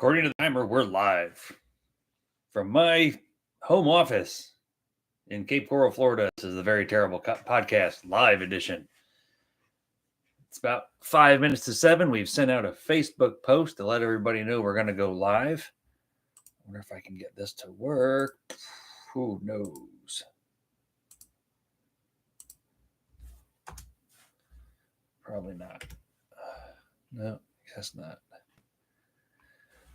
According to the timer, we're live from my home office in Cape Coral, Florida. This is the Very Terrible Podcast live edition. It's about 5 minutes to 7. We've sent out a Facebook post to let everybody know we're going to go live. I wonder if I can get this to work. Who knows? Probably not. No, I guess not.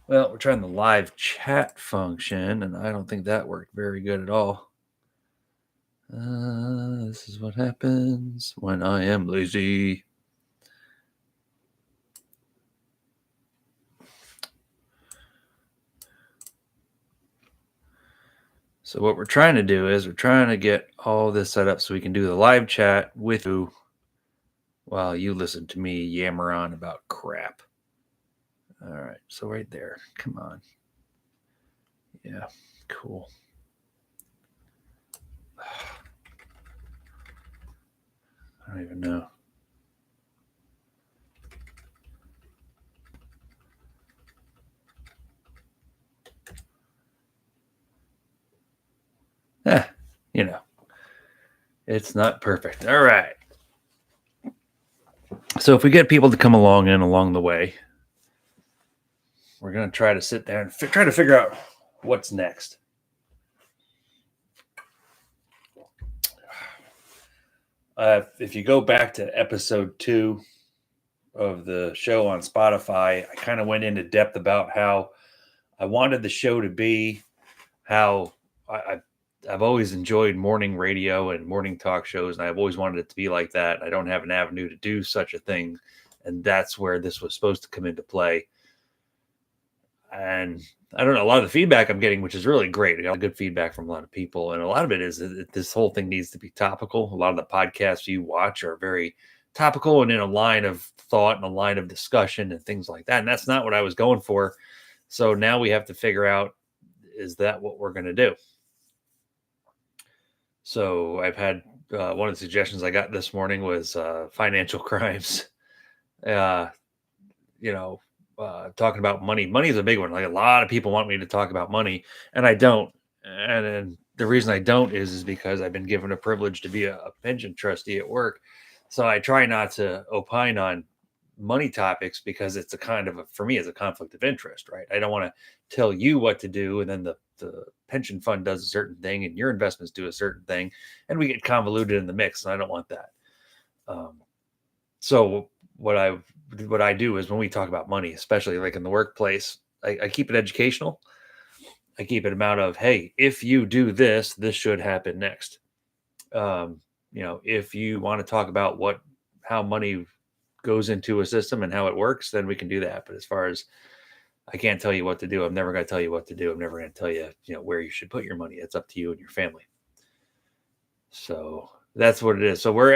Well, we're trying the live chat function, and I don't think that worked very good at all. This is what happens when I am lazy. So what we're trying to do is we're trying to get all this set up so we can do the live chat with you while you listen to me yammer on about crap. All right, so right there. Come on. Yeah, cool. I don't even know. It's not perfect. All right. So if we get people to come along the way, we're going to try to sit there and try to figure out what's next. If you go back to episode 2 of the show on Spotify, I kind of went into depth about how I wanted the show to be, how I've always enjoyed morning radio and morning talk shows, and I've always wanted it to be like that. I don't have an avenue to do such a thing, and that's where this was supposed to come into play. And I don't know, a lot of the feedback I'm getting, which is really great. I got good feedback from a lot of people, and a lot of it is that this whole thing needs to be topical. A lot of the podcasts you watch are very topical and in a line of thought and a line of discussion and things like that, and that's not what I was going for. So now we have to figure out, is that what we're going to do? So I've had one of the suggestions I got this morning was financial crimes. Talking about money. Money is a big one. Like, a lot of people want me to talk about money, and I don't. And the reason I don't is because I've been given a privilege to be a pension trustee at work. So I try not to opine on money topics because it's for me, it's a conflict of interest, right? I don't want to tell you what to do, and then the pension fund does a certain thing and your investments do a certain thing, and we get convoluted in the mix, and I don't want that. So what I do is, when we talk about money, especially like in the workplace, I keep it educational. I keep it amount of, hey, if you do this, this should happen next. If you want to talk about how money goes into a system and how it works, then we can do that. But as far as, I can't tell you what to do. I'm never going to tell you what to do. I'm never going to tell you, where you should put your money. It's up to you and your family. So that's what it is. So we're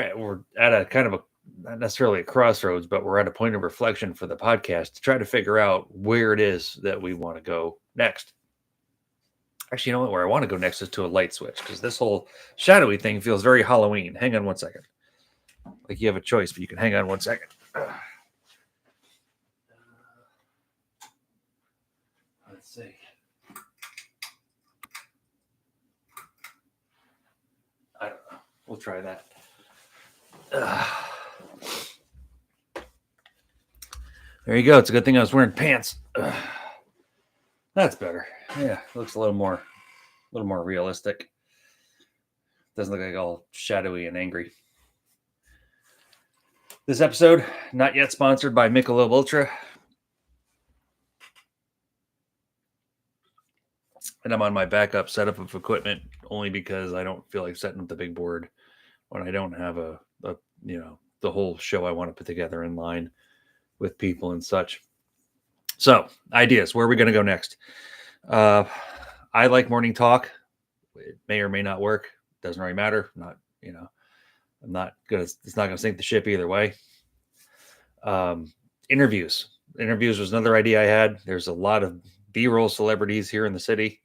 at a kind of not necessarily a crossroads, but we're at a point of reflection for the podcast to try to figure out where it is that we want to go next. Actually, you know what? Where I want to go next is to a light switch, because this whole shadowy thing feels very Halloween. Hang on one second. Like you have a choice, but you can hang on 1 second. Let's see. I don't know. We'll try that. There you go. It's a good thing I was wearing pants. That's better. Yeah, it looks a little more realistic. Doesn't look like all shadowy and angry. This episode, not yet sponsored by Michelob Ultra. And I'm on my backup setup of equipment only because I don't feel like setting up the big board when I don't have the whole show I want to put together in line with people and such. So, ideas. Where are we going to go next? I like morning talk. It may or may not work. Doesn't really matter. I'm not gonna. It's not gonna sink the ship either way. Interviews. Interviews was another idea I had. There's a lot of B-roll celebrities here in the city.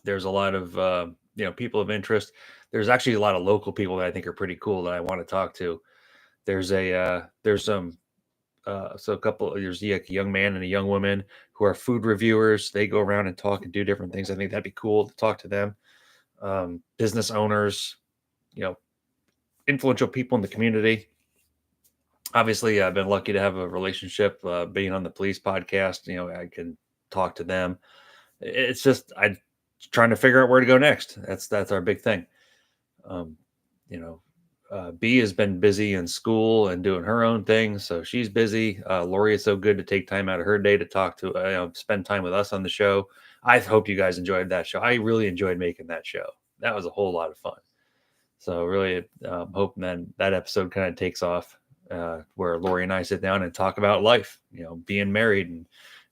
There's a lot of people of interest. There's actually a lot of local people that I think are pretty cool that I want to talk to. There's some So there's a young man and a young woman who are food reviewers. They go around and talk and do different things. I think that'd be cool to talk to them. Business owners, you know, influential people in the community. Obviously, I've been lucky to have a relationship being on the police podcast. I can talk to them. It's just I trying to figure out where to go next. That's our big thing. Um, you know, B has been busy in school and doing her own thing, so she's busy. Lori is so good to take time out of her day to talk to, spend time with us on the show. I hope you guys enjoyed that show. I really enjoyed making that show. That was a whole lot of fun. So really hoping that episode kind of takes off, where Lori and I sit down and talk about life, being married and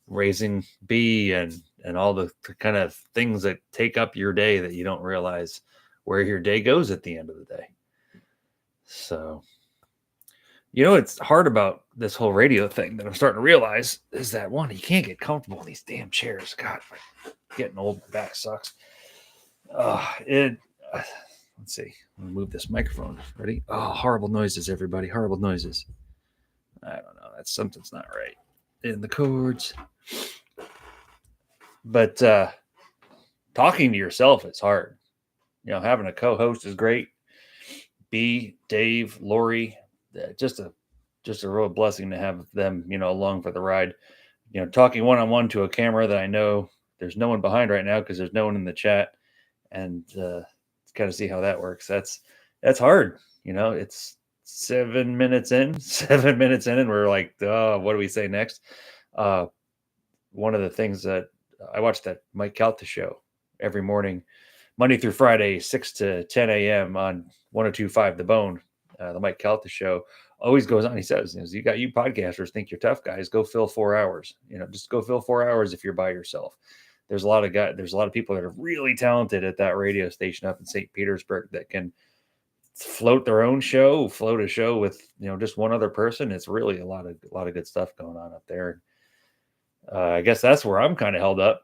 raising B and all the kind of things that take up your day that you don't realize where your day goes at the end of the day. So, it's hard about this whole radio thing that I'm starting to realize is that one, you can't get comfortable in these damn chairs. God, getting old, my back sucks. Let's see. I'm gonna move this microphone. Ready? Oh, horrible noises, everybody. Horrible noises. I don't know. Something's not right in the chords. But talking to yourself is hard. Having a co-host is great. B, Dave, Lori, just a real blessing to have them, along for the ride. Talking one-on-one to a camera that I know there's no one behind right now because there's no one in the chat, and kind of see how that works. That's hard. It's 7 minutes in, and we're like, oh, what do we say next? One of the things that I watch that Mike Calta show every morning, Monday through Friday, 6 to 10 a.m. on 102.5 The Bone. The Mike Calta show always goes on. He says, you podcasters think you're tough guys. Go fill 4 hours. Just go fill 4 hours if you're by yourself. There's a lot of people that are really talented at that radio station up in St. Petersburg that can float their own show, float a show with, just one other person. It's really a lot of good stuff going on up there. I guess that's where I'm kind of held up.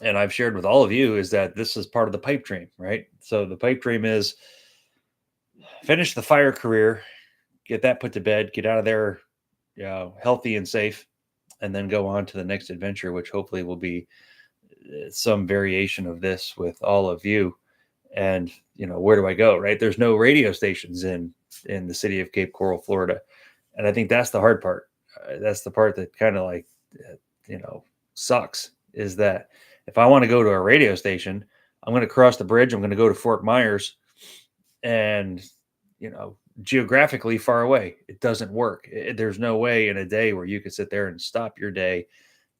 And I've shared with all of you is that this is part of the pipe dream, right? So the pipe dream is finish the fire career, get that put to bed, get out of there, healthy and safe, and then go on to the next adventure, which hopefully will be some variation of this with all of you. And, where do I go, right? There's no radio stations in the city of Cape Coral, Florida. And I think that's the hard part. That's the part that kind of like, sucks, is that if I want to go to a radio station, I'm going to cross the bridge. I'm going to go to Fort Myers, and, geographically far away. It doesn't work. There's no way in a day where you could sit there and stop your day,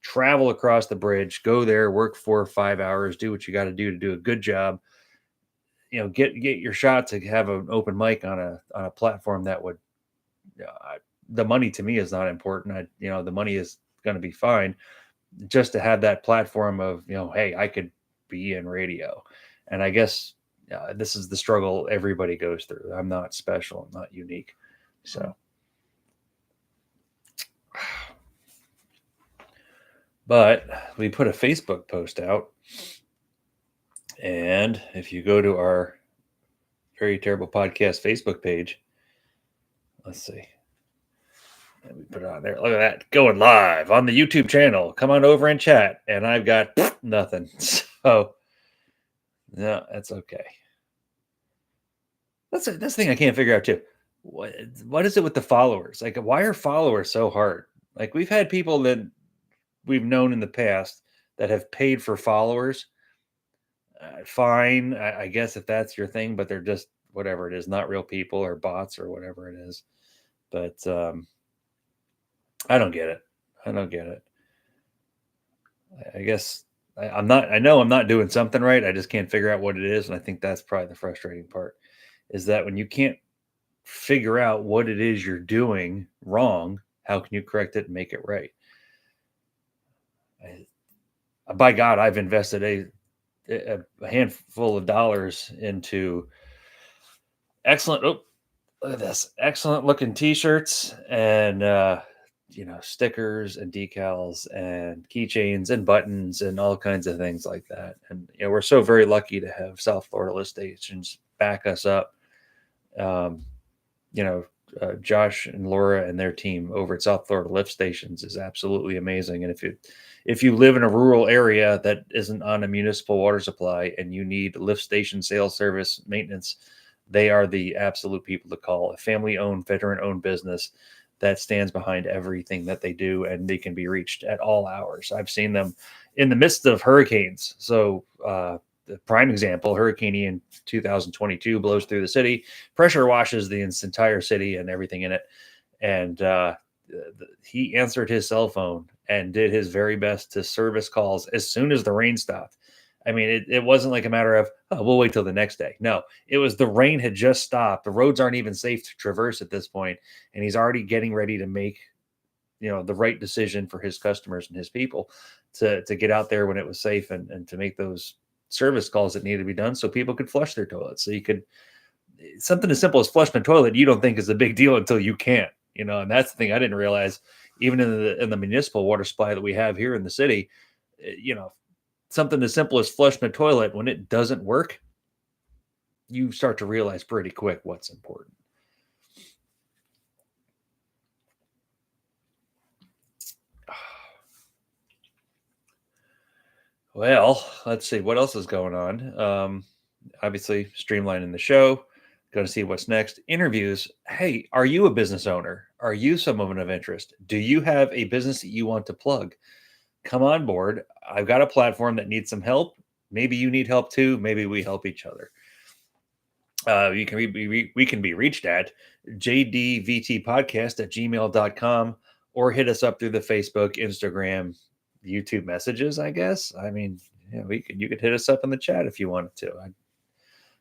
travel across the bridge, go there, work 4 or 5 hours, do what you got to do a good job. Get your shot to have an open mic on a platform that would. The money to me is not important. The money is going to be fine. Just to have that platform of, hey, I could be in radio. And I guess this is the struggle everybody goes through. I'm not special. I'm not unique. So, but we put a Facebook post out. And if you go to our Very Terrible Podcast Facebook page, let's see. And we put it on there. Look at that. Going live on the YouTube channel. Come on over and chat. And I've got nothing. So, no, that's okay. That's the thing I can't figure out too. What is it with the followers? Like, why are followers so hard? Like, we've had people that we've known in the past that have paid for followers. Fine, I guess if that's your thing, but they're just whatever it is, not real people or bots or whatever it is. But I don't get it. I guess I'm not. I know I'm not doing something right. I just can't figure out what it is, and I think that's probably the frustrating part. Is that when you can't figure out what it is you're doing wrong, how can you correct it and make it right? By God, I've invested a handful of dollars into excellent. Oh, look at this! Excellent looking T-shirts and stickers and decals and keychains and buttons and all kinds of things like that. And we're so very lucky to have South Florida list stations back us up. Josh and Laura and their team over at South Florida Lift Stations is absolutely amazing. And if you live in a rural area that isn't on a municipal water supply and you need lift station sales service maintenance, they are the absolute people to call. A family-owned, veteran-owned business that stands behind everything that they do, and they can be reached at all hours. I've seen them in the midst of hurricanes. So the prime example, Hurricane Ian 2022 blows through the city, pressure washes the entire city and everything in it. And he answered his cell phone and did his very best to service calls as soon as the rain stopped. I mean, it wasn't like a matter of, oh, we'll wait till the next day. No, it was the rain had just stopped. The roads aren't even safe to traverse at this point, and he's already getting ready to make, the right decision for his customers and his people to get out there when it was safe and to make those service calls that needed to be done so people could flush their toilets. So you could something as simple as flush my toilet, you don't think is a big deal until you can't, and that's the thing I didn't realize. Even in the municipal water supply that we have here in the city, something as simple as flush my toilet, when it doesn't work, you start to realize pretty quick what's important. Well, let's see what else is going on. Obviously, streamlining the show. Going to see what's next. Interviews. Hey, are you a business owner? Are you someone of interest? Do you have a business that you want to plug? Come on board. I've got a platform that needs some help. Maybe you need help too. Maybe we help each other. We can be reached at jdvtpodcast@gmail.com or hit us up through the Facebook, Instagram, YouTube messages, I guess. I mean, yeah, you could hit us up in the chat if you wanted to.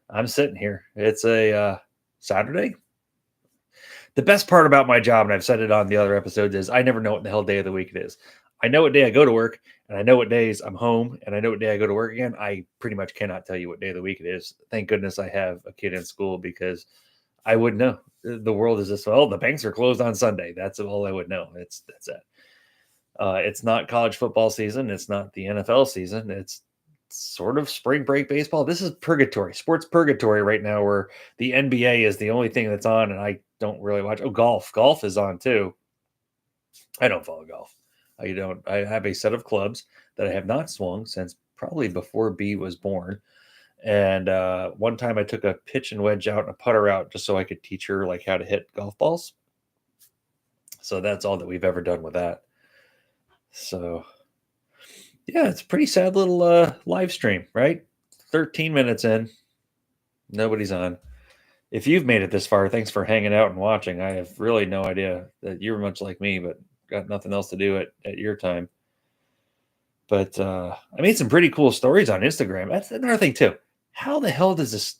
I'm sitting here. It's a Saturday. The best part about my job, and I've said it on the other episodes, is I never know what the hell day of the week it is. I know what day I go to work, and I know what days I'm home, and I know what day I go to work again. I pretty much cannot tell you what day of the week it is. Thank goodness I have a kid in school, because I would know. The world is just, well, the banks are closed on Sunday. That's all I would know. That's it. It's not college football season. It's not the NFL season. It's sort of spring break baseball. This is purgatory, sports purgatory right now, where the NBA is the only thing that's on, and I don't really watch. Oh, golf. Golf is on too. I don't follow golf. I don't. I have a set of clubs that I have not swung since probably before B was born. And one time I took a pitch and wedge out and a putter out just so I could teach her like how to hit golf balls. So that's all that we've ever done with that. So yeah, it's a pretty sad little live stream, right? 13 minutes in, nobody's on. If you've made it this far, thanks for hanging out and watching. I have really no idea that you're much like me, but got nothing else to do at your time. But I made some pretty cool stories on Instagram. That's another thing too. How the hell does this?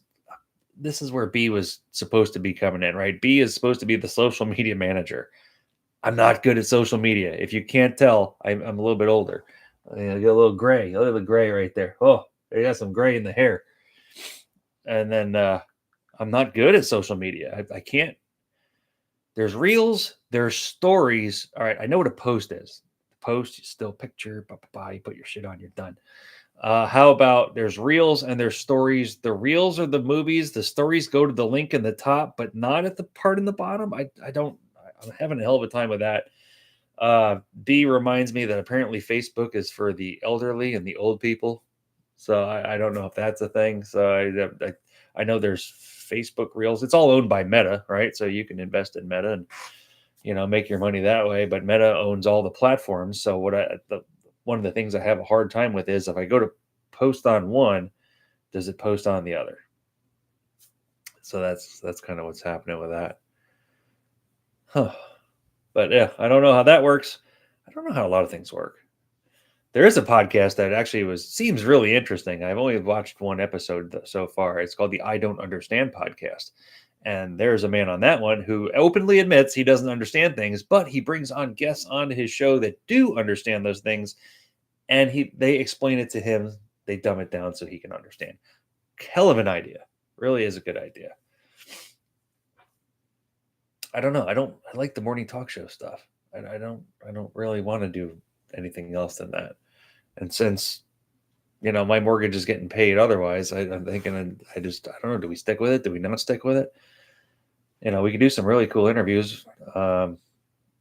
This is where B was supposed to be coming in, right? B is supposed to be the social media manager. I'm not good at social media. If you can't tell, I'm a little bit older. I get a little gray. Look at the gray right there. Oh, they got some gray in the hair. And then I'm not good at social media. I can't. There's reels, there's stories. All right, I know what a post is. Post, you still picture, you put your shit on, you're done. How about there's reels and there's stories? The reels are the movies. The stories go to the link in the top, but not at the part in the bottom. I'm having a hell of a time with that. B reminds me that apparently Facebook is for the elderly and the old people. So I don't know if that's a thing. So I know there's Facebook Reels. It's all owned by Meta, right? So you can invest in Meta and make your money that way. But Meta owns all the platforms. So one of the things I have a hard time with is if I go to post on one, does it post on the other? So that's kind of what's happening with that. Huh. But yeah, I don't know how that works. I don't know how a lot of things work. There is a podcast that actually seems really interesting. I've only watched one episode so far. It's called the I Don't Understand podcast. And there's a man on that one who openly admits he doesn't understand things, but he brings on guests onto his show that do understand those things. And they explain it to him. They dumb it down so he can understand. Hell of an idea. Really is a good idea. I don't know. I like the morning talk show stuff. I don't really want to do anything else than that. And since my mortgage is getting paid otherwise, I'm thinking I don't know, do we stick with it? Do we not stick with it? We could do some really cool interviews.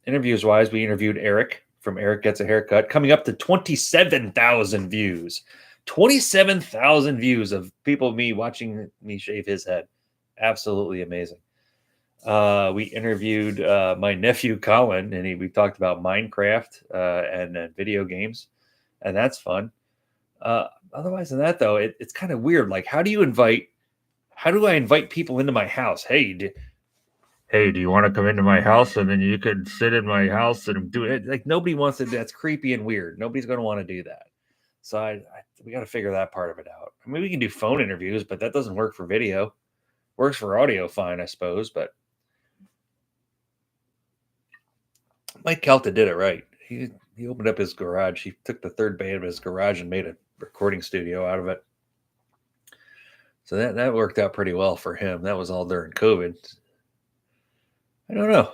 Interviews wise, we interviewed Eric from Eric Gets a Haircut, coming up to 27,000 views. 27,000 views of people me watching me shave his head. Absolutely amazing. We interviewed my nephew Colin, and we talked about Minecraft and video games, and that's fun. Otherwise than that, though, it's kind of weird. Like, how do I invite people into my house? Hey, do you want to come into my house and then you could sit in my house and do it? Like, nobody wants to. That's creepy and weird. Nobody's going to want to do that. So we got to figure that part of it out. I mean, we can do phone interviews, but that doesn't work for video. Works for audio fine, I suppose, but Mike Calta did it right. He opened up his garage. He took the third bay of his garage and made a recording studio out of it. So that worked out pretty well for him. That was all during COVID. I don't know.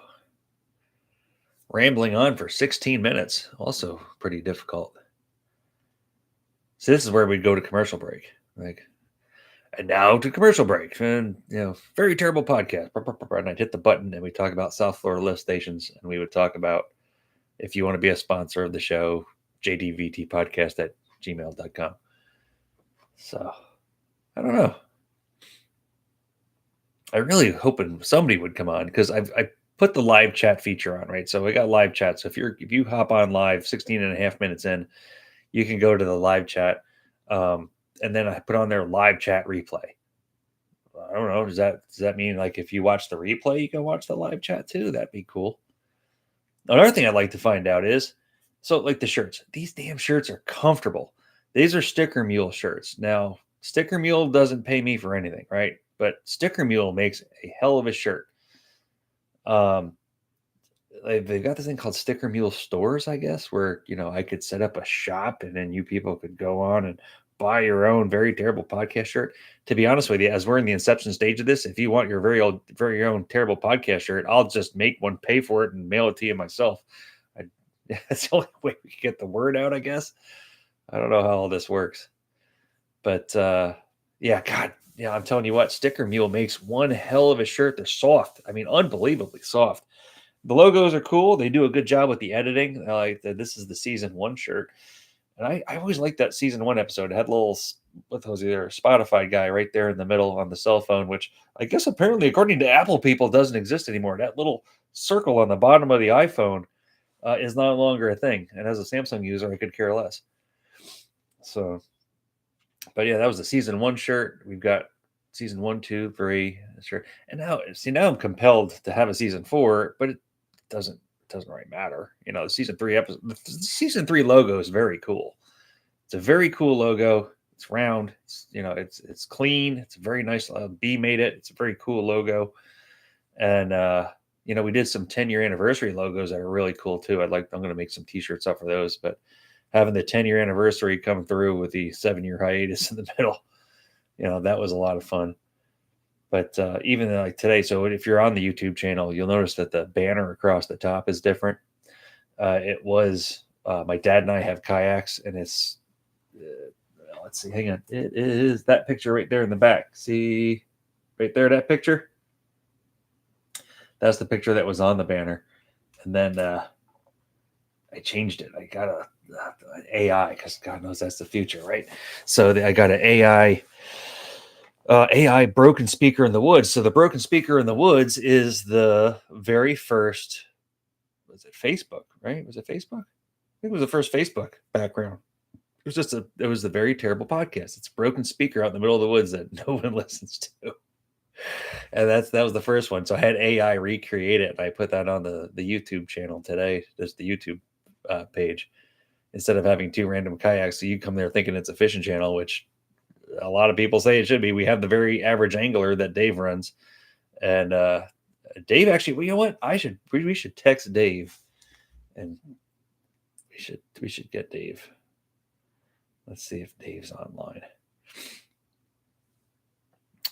Rambling on for 16 minutes, also pretty difficult. So this is where we'd go to commercial break. Like, and now to commercial break. And, very terrible podcast. And I'd hit the button and we talk about South Florida lift stations. And we would talk about, if you want to be a sponsor of the show, jdvtpodcast at gmail.com. So, I don't know. I'm really hoping somebody would come on because I put the live chat feature on, right? So we got live chat. So if you hop on live 16 and a half minutes in, you can go to the live chat. And then I put on their live chat replay. I don't know. Does that mean like if you watch the replay, you can watch the live chat too? That'd be cool. Another thing I'd like to find out is, so like the shirts, these damn shirts are comfortable. These are Sticker Mule shirts. Now, Sticker Mule doesn't pay me for anything, right? But Sticker Mule makes a hell of a shirt. They've got this thing called Sticker Mule Stores, I guess, where I could set up a shop and then you people could go on and buy your own very terrible podcast shirt. To be honest with you, as we're in the inception stage of this, if you want your very own terrible podcast shirt, I'll just make one, pay for it, and mail it to you myself. That's the only way we can get the word out, I guess. I don't know how all this works, but yeah, God, yeah, I'm telling you what, Sticker Mule makes one hell of a shirt. They're soft. I mean, unbelievably soft. The logos are cool. They do a good job with the editing. This is the season 1 shirt. And I always liked that season 1 episode. It had what was there, a Spotify guy right there in the middle on the cell phone, which I guess apparently, according to Apple people, doesn't exist anymore. That little circle on the bottom of the iPhone is no longer a thing. And as a Samsung user, I could care less. So, but yeah, that was the season 1 shirt. We've got season 1, 2, 3 shirt. And now I'm compelled to have a season 4, but it doesn't really matter. The season 3 episode, the season 3 logo is very cool. It's a very cool logo. It's round. It's clean. It's a very nice. B made it. It's a very cool logo. And we did some 10-year anniversary logos that are really cool too. I'm going to make some t-shirts up for those. But having the 10-year anniversary come through with the 7-year hiatus in the middle, that was a lot of fun. But even like today, so if you're on the YouTube channel, you'll notice that the banner across the top is different. It was my dad and I have kayaks, and it's let's see, hang on, it is that picture right there in the back. See, right there, that picture. That's the picture that was on the banner, and then I changed it. I got a AI because God knows that's the future, right? So I got an AI broken speaker in the woods. So the broken speaker in the woods is the very first, was it Facebook, right? Was it Facebook? I think it was the first Facebook background. It was the very terrible podcast. It's a broken speaker out in the middle of the woods that no one listens to. And that was the first one. So I had AI recreate it. And I put that on the YouTube channel today, just the YouTube page, instead of having 2 random kayaks. So you come there thinking it's a fishing channel, which a lot of people say it should be. We have the very average angler that Dave runs, and Dave actually. Well, you know what? We should text Dave, and we should get Dave. Let's see if Dave's online.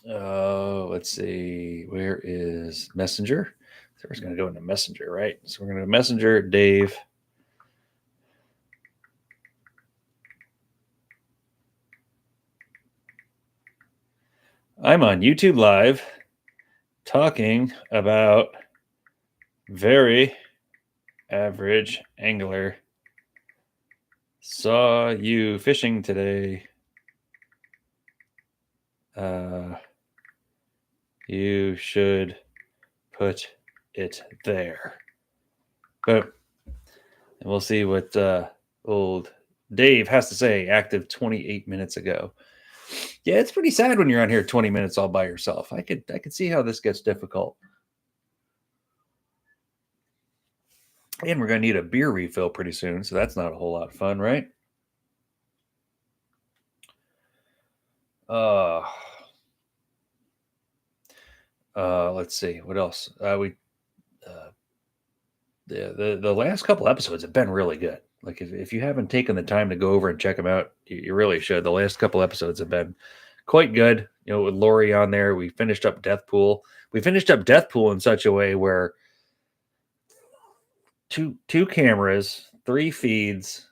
Let's see. Where is Messenger? So we're going to go into Messenger, right? So we're going to Messenger Dave. I'm on YouTube Live talking about very average angler. Saw you fishing today. You should put it there. But and we'll see what old Dave has to say. Active 28 minutes ago. Yeah, it's pretty sad when you're on here 20 minutes all by yourself. I could see how this gets difficult. And we're gonna need a beer refill pretty soon, so that's not a whole lot of fun, right? Let's see what else. The last couple episodes have been really good. Like if you haven't taken the time to go over and check them out, you really should. The last couple episodes have been quite good. You know, with Lori on there, we finished up Deathpool. We finished up Deathpool in such a way where two cameras, three feeds.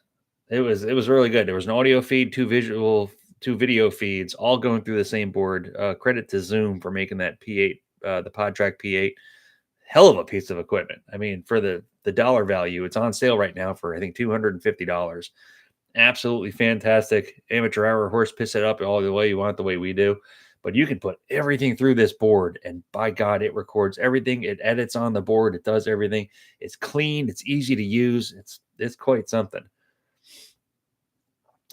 It was really good. There was an audio feed, two video feeds, all going through the same board. Credit to Zoom for making that P8, the PodTrack P8. Hell of a piece of equipment. I mean, for the dollar value, it's on sale right now for I think $250. Absolutely fantastic. Amateur hour horse piss it up all the way you want, the way we do. But you can put everything through this board, and by God, it records everything. It edits on the board. It does everything. It's clean. It's easy to use. It's quite something.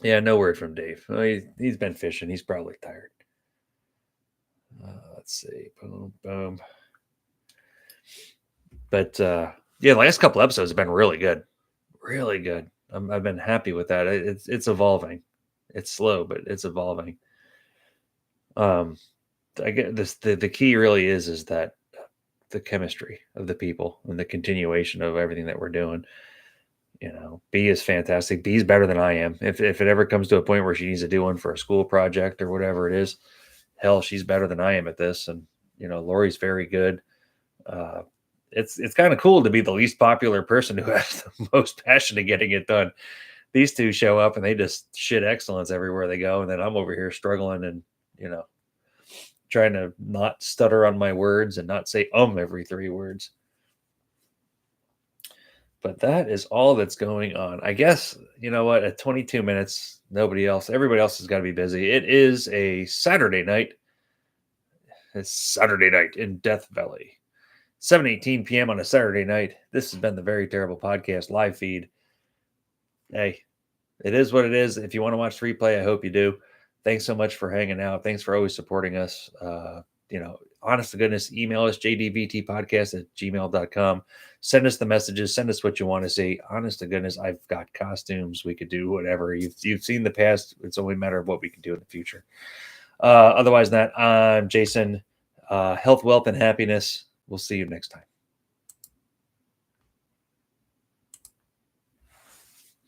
Yeah, no word from Dave. Well, he's been fishing. He's probably tired. Let's see. Boom, boom. But yeah, the last couple episodes have been really good. Really good. I've been happy with that. It's evolving. It's slow, but it's evolving. I get this. The key really is that the chemistry of the people and the continuation of everything that we're doing. You know, B is fantastic. B's better than I am. If it ever comes to a point where she needs to do one for a school project or whatever it is, hell, she's better than I am at this. And you know, Lori's very good. It's kind of cool to be the least popular person who has the most passion in getting it done. These two show up and they just shit excellence everywhere they go, and then I'm over here struggling and you know trying to not stutter on my words and not say every three words. But that is all that's going on. I guess, you know what, at 22 minutes, everybody else has got to be busy. It is a Saturday night. It's Saturday night in Death Valley. 7:18 p.m. on a Saturday night. This has been the Very Terrible Podcast live feed. Hey, it is what it is. If you want to watch the replay, I hope you do. Thanks so much for hanging out. Thanks for always supporting us. You know, honest to goodness, email us, jdvtpodcast@gmail.com. Send us the messages. Send us what you want to see. Honest to goodness, I've got costumes. We could do whatever. You've seen the past. It's only a matter of what we can do in the future. Otherwise than that, I'm Jason. Health, wealth, and happiness. We'll see you next time.